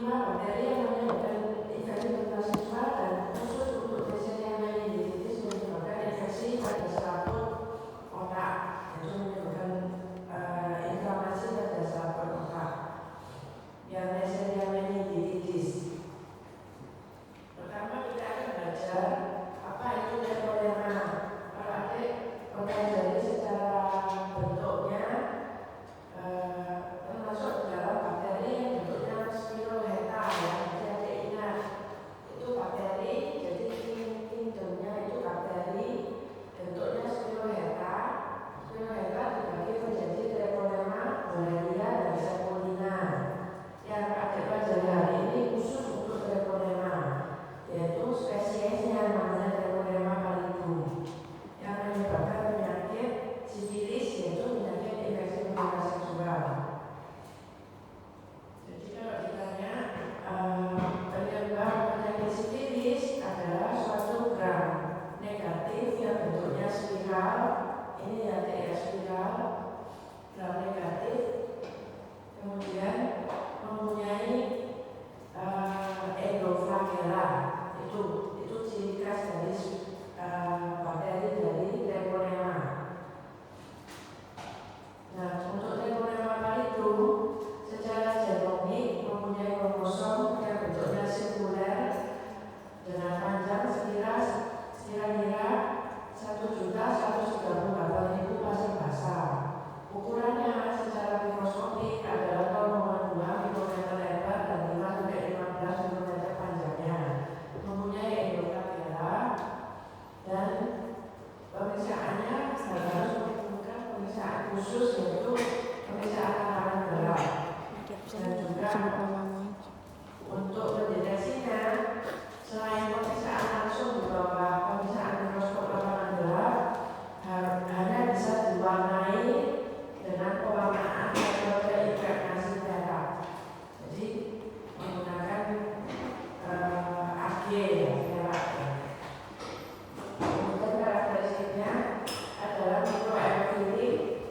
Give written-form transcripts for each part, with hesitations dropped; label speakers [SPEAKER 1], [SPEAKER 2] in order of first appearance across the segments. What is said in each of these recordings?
[SPEAKER 1] kelima, bakteri yang menyebabkan infeksi intravaskular dan khusus untuk Neisseria meningitis menyebabkan infeksi pada selaput otak, itu menyebabkan inflamasi pada selaput otak. Yang Neisseria meningitis. Pertama kita akan belajar apa itu treponema. Kalau adik mempelajari secara bentuknya, termasuk dalam bakteri yang bentuknya spiroheta ya. Jadi adik ingat itu bakteri, jadi kingdomnya itu bakteri bentuknya spiroheta. Spiroheta dibagi menjadi treponema, borrelia, dan serpolina. Yang adik pelajari hari ini khusus untuk treponema, yaitu spesiesnya namanya treponema pallidum yang menyebabkan penyakit sifilis, yaitu penyakit infeksi hubungan seksual. Jadi kalau ditanya penyebab penyakit sifilis adalah suatu gram negatif yang bentuknya spiral, ini ya spiral, gram negatif, kemudian mempunyai endoflagella, itu ciri khas dari bakteri dari treponema. Nah, untuk treponema pallidum secara genomik mempunyai kromosom yang bentuknya sirkuler dengan panjang kira-kira 1.138.000 pasang basal. Ukurannya secara mikroskopik adalah 0,2 mikrometer lebar dan 5-15 mikrometer panjangnya. Mempunyai endoflagella dan pemeriksaannya harus melakukan pemeriksaan khusus, yaitu pemeriksaan tekanan darah. Dan juga untuk mendeteksinya, selain pemeriksaan langsung di bawah pemeriksaan mikroskop lapangan gelap, hanya bisa diwarnai dengan pewarnaan metode impregnasi perak. Jadi menggunakan AG ya, perak ya. Kemudian karakteristiknya adalah mikroaerofilik.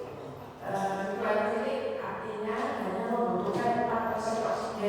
[SPEAKER 1] Mikroaerofilik artinya hanya membutuhkan 4% oksigen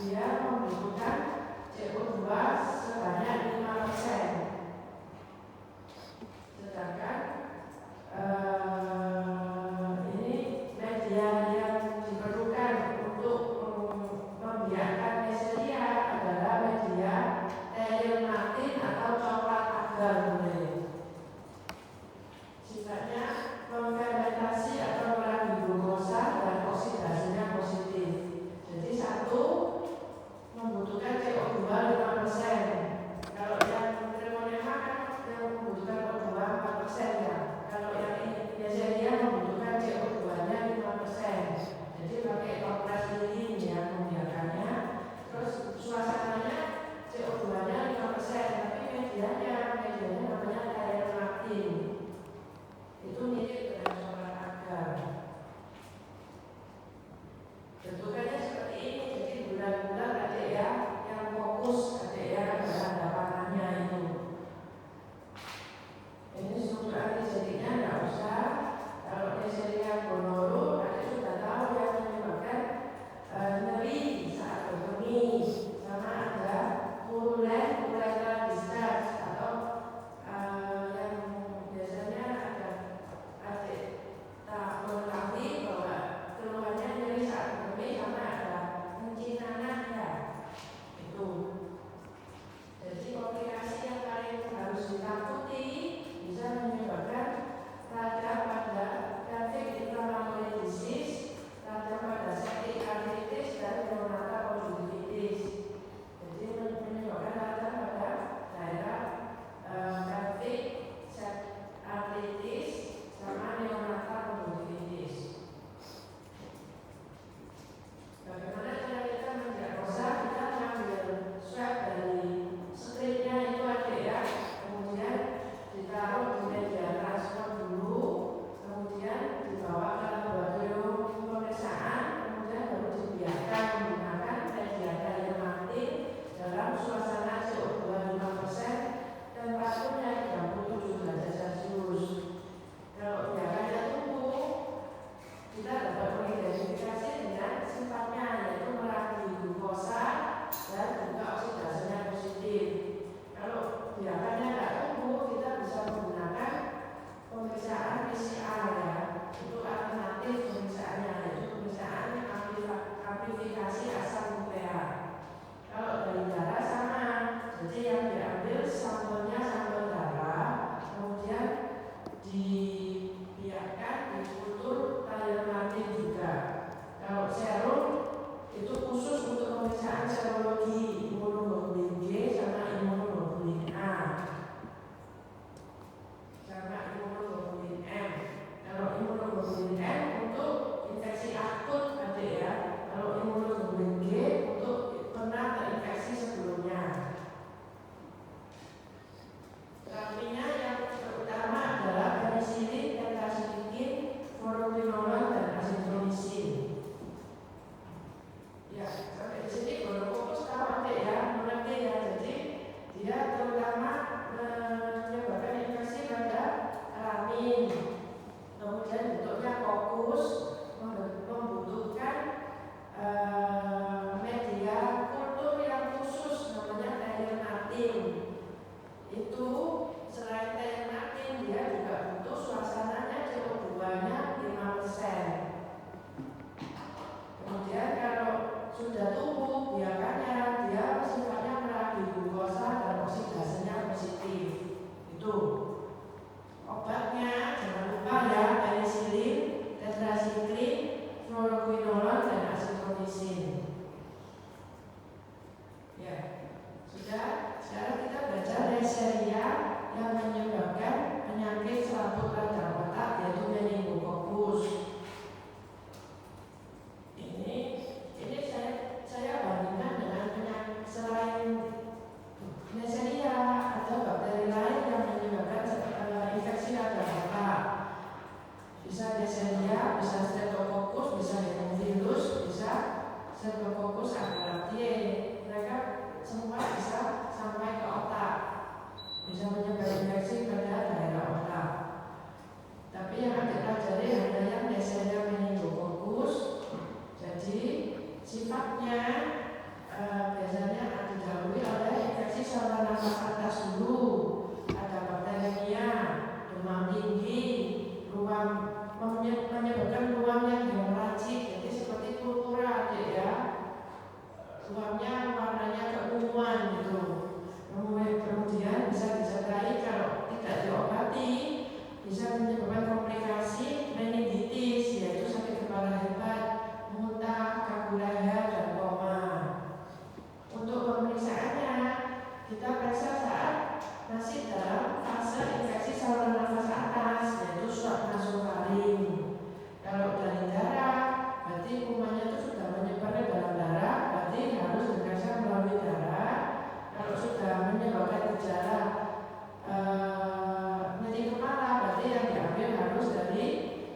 [SPEAKER 1] dia membutuhkan CO2 sebanyak 5%. Sedangkan ini media yang diperlukan untuk membiarkan Neisseria adalah media Thermatin atau coklat agar mulai. Sifatnya memfermentasi atau merangi glukosa dan oksidasinya positif. Jadi satu membutuhkan CO2 5%. Kalau yang treponema kan yang membutuhkan CO2 4% ya. Kalau yang Neisseria membutuhkan CO2-nya 5%. Jadi pakai toples lilin yang membiarkannya. Terus suasananya CO2-nya 5%, tapi medianya namanya Thermatin. Itu mirip dengan coklat agar. Bentukannya seperti ini, jadi bulan-bulan ada ya yang fokus, ada ya ada panahnya itu. Ini struktur antijadinya nggak usah. Kalau Neisseria gonorrhoeae, ada sudah tahu yang menyebabkan nyeri saat berkemih, sama ada purulen discharge atau yang biasanya ada mengetahui bahwa keluhannya nyeri saat berkemih sama ada kencing nanah ya itu. Jadi komplikasi yang paling harus ditakuti bisa menyebabkan rada pada pelvic inflammatory disease, rada pada septic arthritis dan neonatal conjunctivitis. Jadi menyebabkan rada pada daerah pelvic arthritis sama neonatal conjunctivitis. Bagaimana cara kita mendiagnosa? Kita mengambil swab dari stripnya itu ada ya, kemudian ditaruh di media transport dulu, kemudian dibawa ke laboratorium pemeriksaan, kemudian baru dibiarkan menggunakan media Thermatin dalam suasana CO2 5%, temperaturnya 37 derajat Celcius. Kalau biarkannya tunggu, kita dapat mengidentifikasi dengan sifatnya, yaitu merangi glukosa dan juga oksidasinya positif. Kalau biarkannya nggak tunggu, kita bisa menggunakan pemeriksaan PCR ya. Itu alternatif pemeriksaannya, yaitu pemeriksaan amplifikasi asam urea. Kalau dari darah sama, jadi yang diambil sampelnya sampel darah, kemudian dibiarkan dikultur Thermatin juga. Kalau serum itu khusus untuk pemeriksaan serologi imunoglobulin G sama imunoglobulin A sama imunoglobulin M. Kalau imunoglobulin M untuk infeksi akut ada ya. Kalau imunoglobulin G untuk pernah terinfeksi sebelumnya. Terapinya yang terutama adalah penisilin, tetrasiklikin, fluoroquinolone dan azitromycin. Ya, sampai di sini gonokokus tahu adik ya, mengerti ya. Jadi dia terutama menyebabkan infeksi pada kelamin. Kemudian bentuknya fokus, membutuhkan media kultur yang khusus namanya Thermatin. Itu selain Thermatin dia juga butuh suasananya CO2-nya 5%. Kemudian kalau sudah tumbuh, biarkannya dia sifatnya merangi glukosa dan oksidasinya positif. Itu obatnya jangan lupa ya, penisilin, tetrasiklik, fluoroquinolone dan azitromycin. Ya, sudah. Sekarang kita baca Neisseria yang menyebabkan penyakit selaput radang otak, yaitu meningokokus. Ini saya bandingkan dengan penyakit selain Neisseria, ada bakteri lain yang menyebabkan infeksi radang otak. Bisa Neisseria, bisa Streptococcus, bisa Haemophilus, bisa Streptococcus agaricale. Mereka semua bisa sampai ke otak, bisa menyebabkan infeksi pada daerah otak. Tapi yang adik pelajari hanya yang Neisseria meningococcus. Jadi sifatnya nafas atas dulu, ada bakteria, demam tinggi, menyebabkan ruam yang hemoragik, jadi seperti purpura ya, ruamnya warnanya keunguan gitu. Kemudian bisa disertai kalau tidak diobati bisa menyebabkan komplikasi meningitis, yaitu sakit kepala hebat, muntah, kabur leher, dan koma. Untuk pemeriksaannya kita periksa saat masih dalam fase infeksi saluran nafas atas, yaitu swab nasofaring. Kalau dari darah, berarti kumannya itu sudah menyebar ke dalam darah, berarti harus diperiksa melalui darah. Kalau sudah menyebabkan gejala nyeri kepala, berarti yang diambil harus dari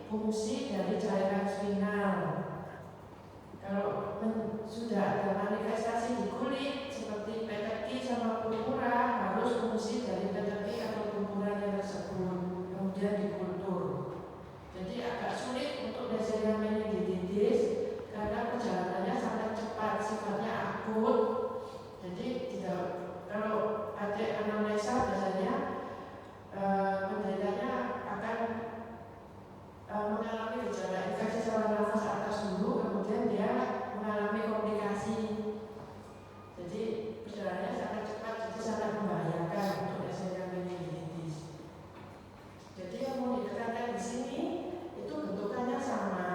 [SPEAKER 1] fungsi dari cairan spinal. Kalau sudah ada manifestasi di kulit seperti peteki sama purpura, harus fungsi dari peteki atau purpuranya tersebut, kemudian dikultur. Jadi agak sulit untuk Neisseria meningitis karena perjalanannya sangat cepat, sifatnya akut. Jadi tidak, kalau ada anamnesa biasanya penderitanya akan mengalami gejala infeksi saluran nafas atas dulu, kemudian dia mengalami komplikasi. Jadi perjalanannya sangat cepat, jadi sangat membahayakan untuk Neisseria meningitis. Jadi yang mau ditekankan di sini itu bentukannya sama,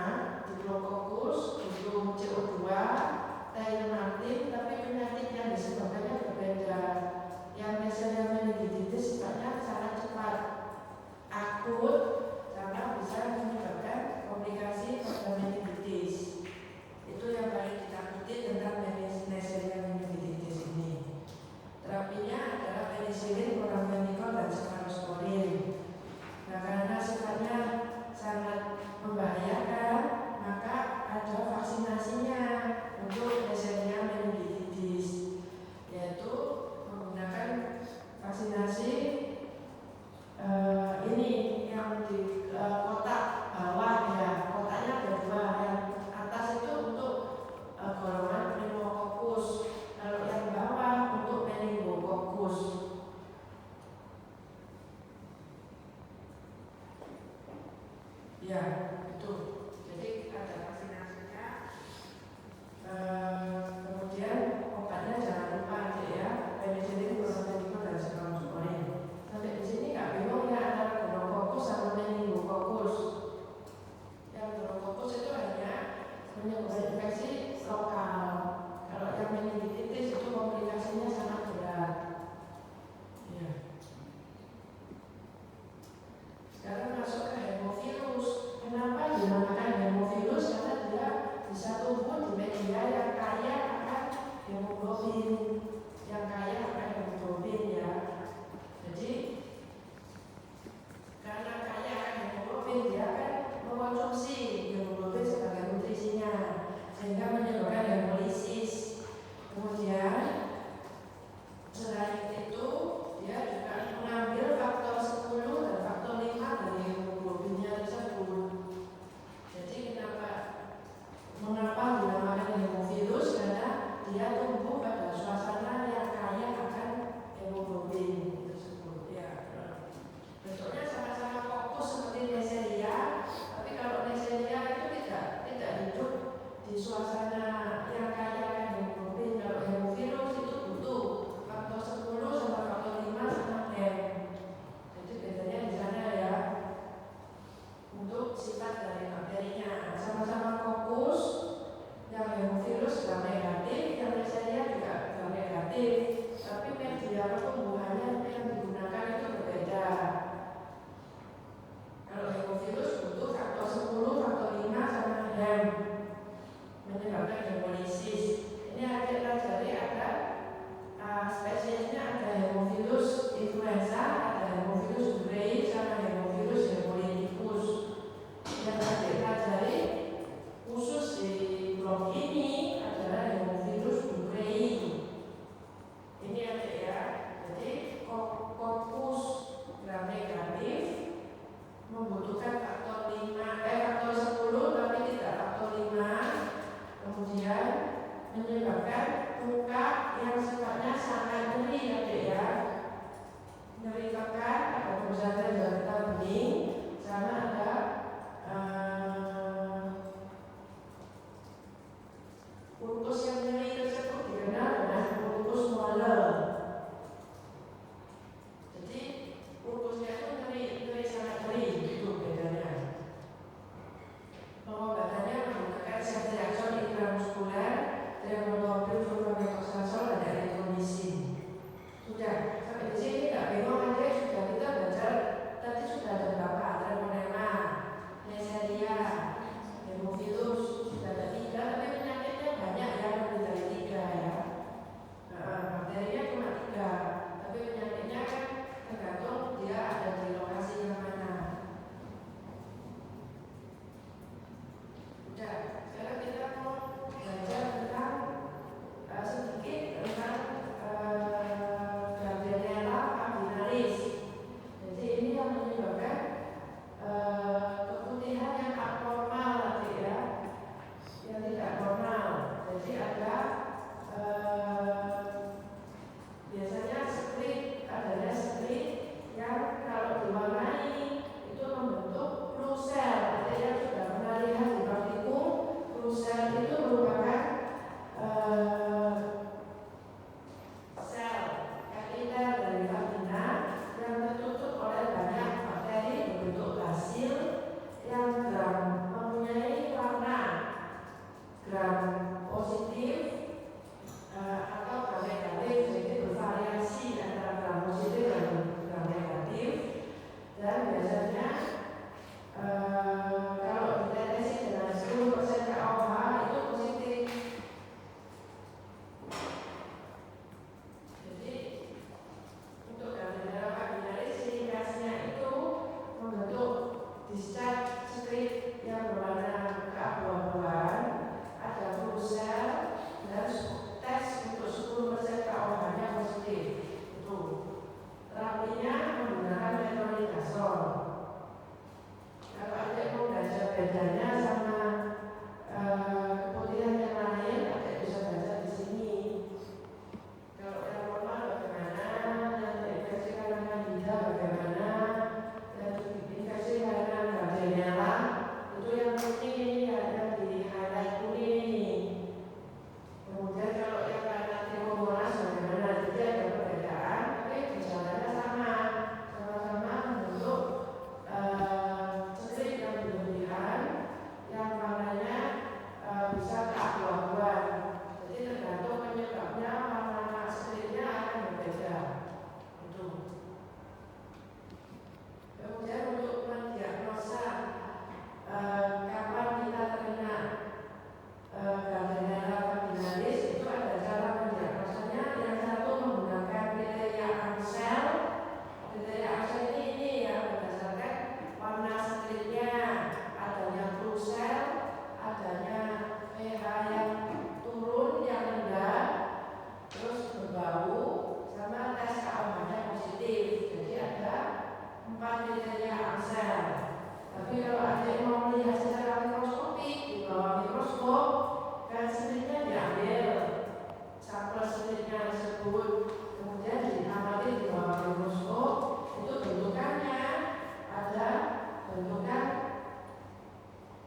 [SPEAKER 1] Diplococcus, butuh CO2, Thainomartin, tapi menyebabkan luka yang sifatnya sangat nyeri ya Dek ya, nyeri pekan atau kerusakan getah bening, sama ada ulkus yang nyeri tersebut dikenal dengan ulkus molar. Jadi ulkusnya itu nyeri sangat nyeri, itu bedanya. Pengobatannya menggunakan ceftriaxone intramuskuler, tremodobil, flumometoxazole, dan erythromycin. Sudah sampai di sini nggak bingung aja, sudah kita belajar tadi sudah ada berapa, treponema, neisseria, hemophilus, sudah ada 3, tapi penyakitnya banyak ya, lebih dari 3 ya. Bakterinya cuma 3, tapi penyakitnya kan tergantung dia ada di lokasi yang mana. Udah, sekarang kita mau belajar tentang sedikit tentang Gardnerella vaginalis. Jadi ini yang menyebabkan keputihan yang abnormal nanti ya, yang tidak normal. Jadi ada biasanya split, adanya split yang kalau diwarnai itu membentuk blue cell. Artinya sudah pernah lihat di praktikum, blue cell itu merupakan sel kapiter dari vagina yang tertutup oleh banyak bakteri berbentuk basil yang mempunyai warna gram positif atau gram negatif, jadi bervariasi antara gram positif dan gram negatif. Dan biasanya kalau dideteksi dengan 10% KOH itu positif. Jadi untuk Gardnerella vaginalis ciri khasnya itu membentuk discharge strip yang berwarna keabu-abuan, ada blue cell, dan tes untuk 10% KOH-nya positif. Itu terapinya menggunakan metronidazole. Kalau adik mau belajar bedanya sama keputihan yang lain, adik bisa baca di sini. Kalau yang normal bagaimana, yang terinfeksi karena candida bagaimana, yang infeksi karena Gardnerella itu yang kuning ini, yang di highlight kuning ini. Kemudian kalau yang karena Trichomonas bagaimana, jadi ada perbedaan, tapi gejalanya sama-sama membentuk strip yang berlebihan, yang warnanya bisa keabu-abuan. Jadi tergantung penyebabnya, warna stripnya akan berbeda. Itu. Kemudian untuk mendiagnosa kapan kita terkena Gardnerella vaginalis, itu ada cara mendiagnosanya. Yang satu menggunakan kriteria Amsel. Kriteria Amsel ini ya berdasarkan warna stripnya, adanya blue cell, adanya pH yang turun, yang rendah, terus berbau, sama tes KOH-nya positif. Jadi ada 4 kriteria Amsel. Tapi kalau adik mau melihat secara mikroskopik, di bawah mikroskop kan stripnya diambil, sampel stripnya tersebut, kemudian diamati di bawah mikroskop, itu bentukannya ada bentukan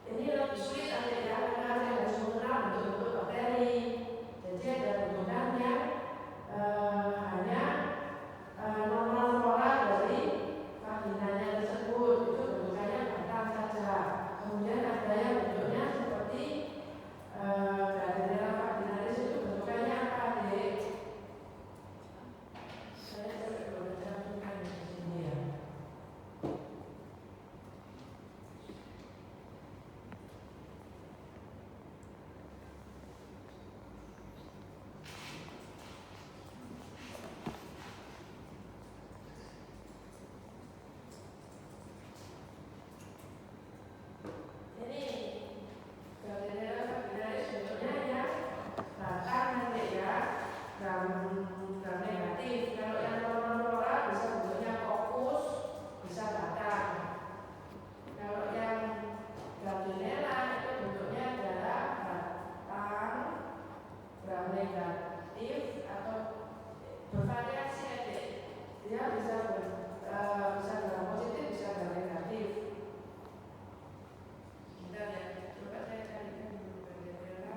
[SPEAKER 1] ini lebih sulit adik ya, karena adik harus mengenal bentuk-bentuk bakteri. Jadi ada bentukan yang hanya normal flora dari vaginanya tersebut, itu bentukannya batang saja. Kemudian ada yang bentuknya seperti Gardnerella vaginalis, itu bentukannya apa, Dek? negatif atau bervariasi adik. Dia bisa dalam positif, bisa dalam negatif. Bentar ya, coba saya carikan dulu bendera.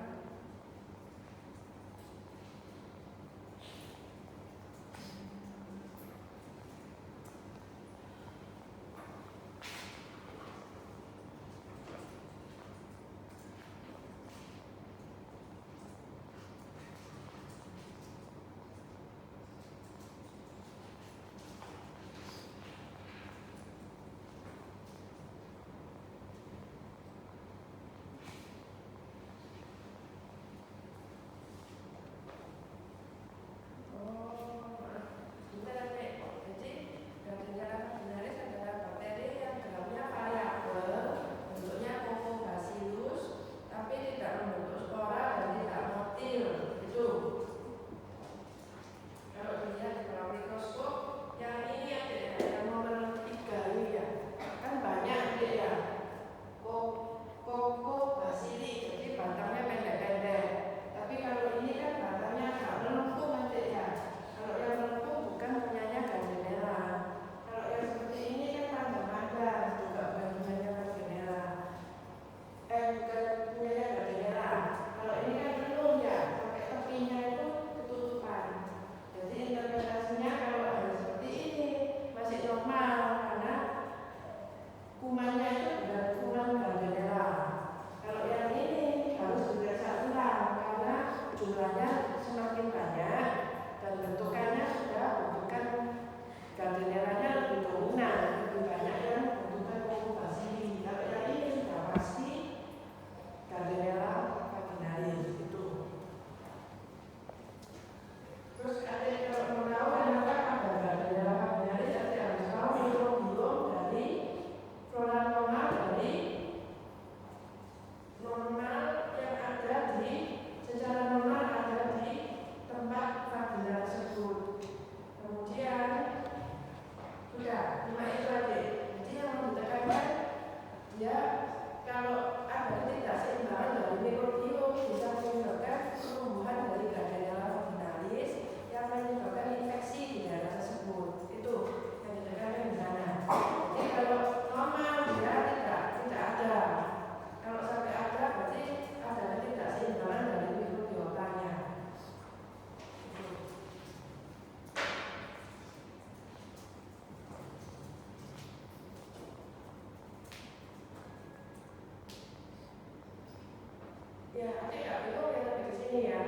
[SPEAKER 1] Ya, adik nggak bingung ya sampai ke sini ya,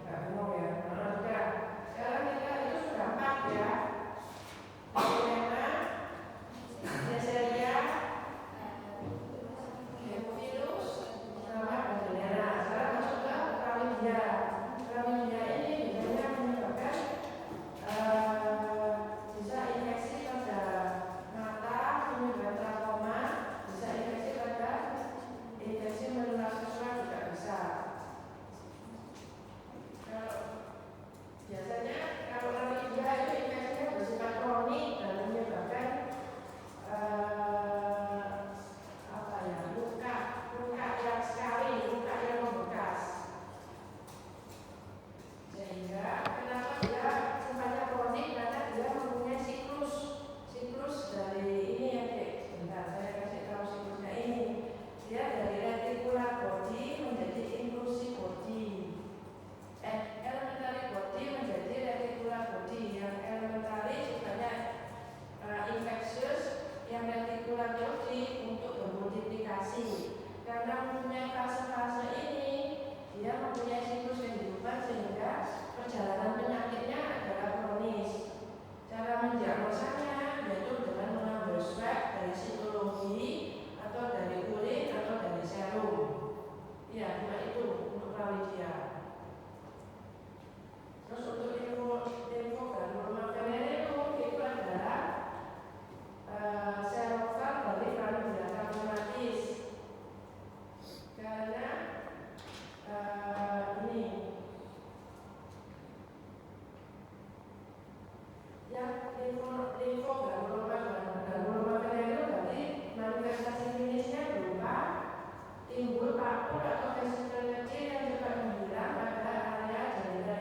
[SPEAKER 1] nggak bingung ya. Nah, sudah. Sekarang kita itu sudah 4 ya. Corona, Neisseria, Hemophilus, sama Gardnerella. Sekarang masuk ke Chlamydia. Chlamydia ini biasanya menyebabkan bisa infeksi pada mata, menyebabkan trauma, bisa infeksi pada infeksi menular seksual juga bisa. Biasanya kalau chlamydia itu infeksinya bersifat kronik dan menyebabkan luka yang sekali, luka yang membekas. Sehingga kenapa dia sifatnya kronik, karena dia mempunyai siklus dari ini ya dek. Sebentar saya kasih tahu siklusnya ini. Dia dari reticular body menjadi inclusive body. Elementary body menjadi reticular body. Yang elementary sifatnya infectious, yang reticular body untuk bermultiplikasi. Karena mempunyai fase-fase ini, dia mempunyai siklus kehidupan sehingga perjalanan penyakitnya adalah kronis. Cara mendiagnosanya yaitu dengan mengambil swab dari sitologi atau dari urin atau dari serum. Ya, cuma itu untuk chlamydia. Terus untuk limfogranuloma venereum itu adalah serofag dari chlamydia trachomatis. Karena ini yang limfogranuloma venereum berarti manifestasi klinisnya berupa timbul papul atau vesikel kecil yang cepat menghilang pada area genitals.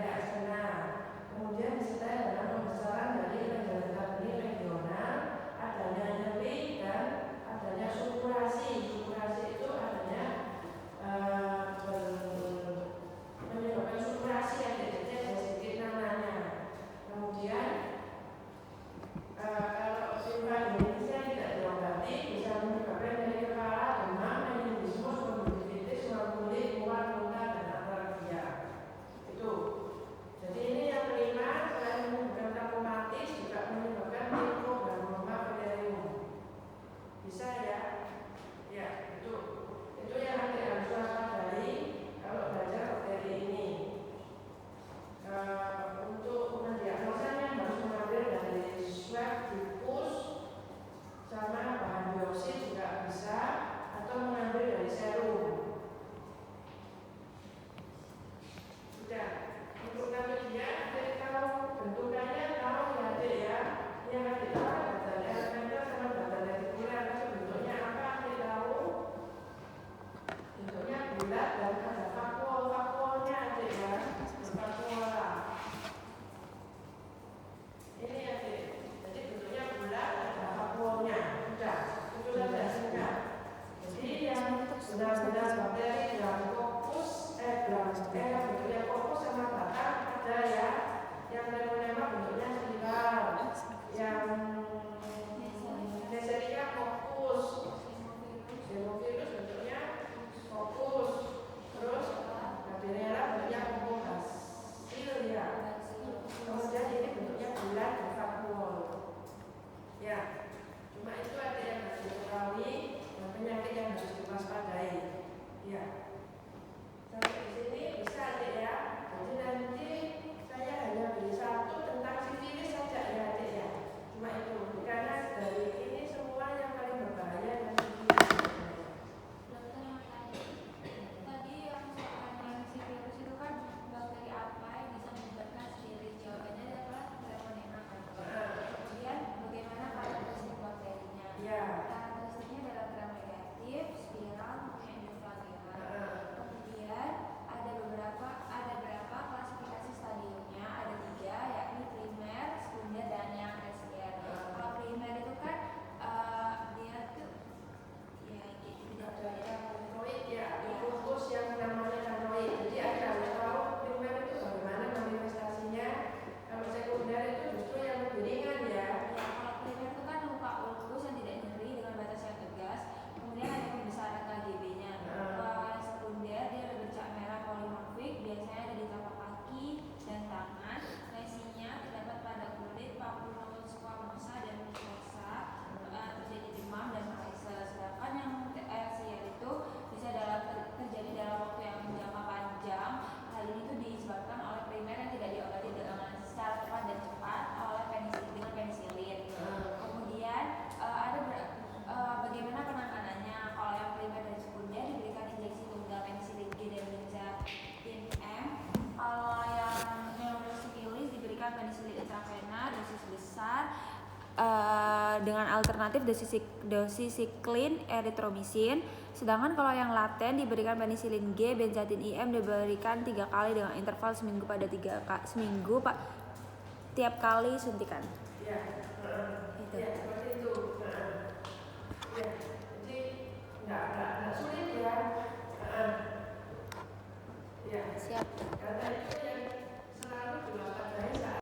[SPEAKER 2] diberikan penisilin intravena dosis besar dengan alternatif dosiklin eritromisin. Sedangkan kalau yang laten diberikan penisilin G, benzatin IM diberikan 3 kali dengan interval seminggu pada seminggu tiap kali suntikan.
[SPEAKER 1] Ya,
[SPEAKER 2] Gitu.
[SPEAKER 1] ya seperti itu. Ya, jadi nggak sulit ya. Ya.
[SPEAKER 2] Siap.
[SPEAKER 1] Karena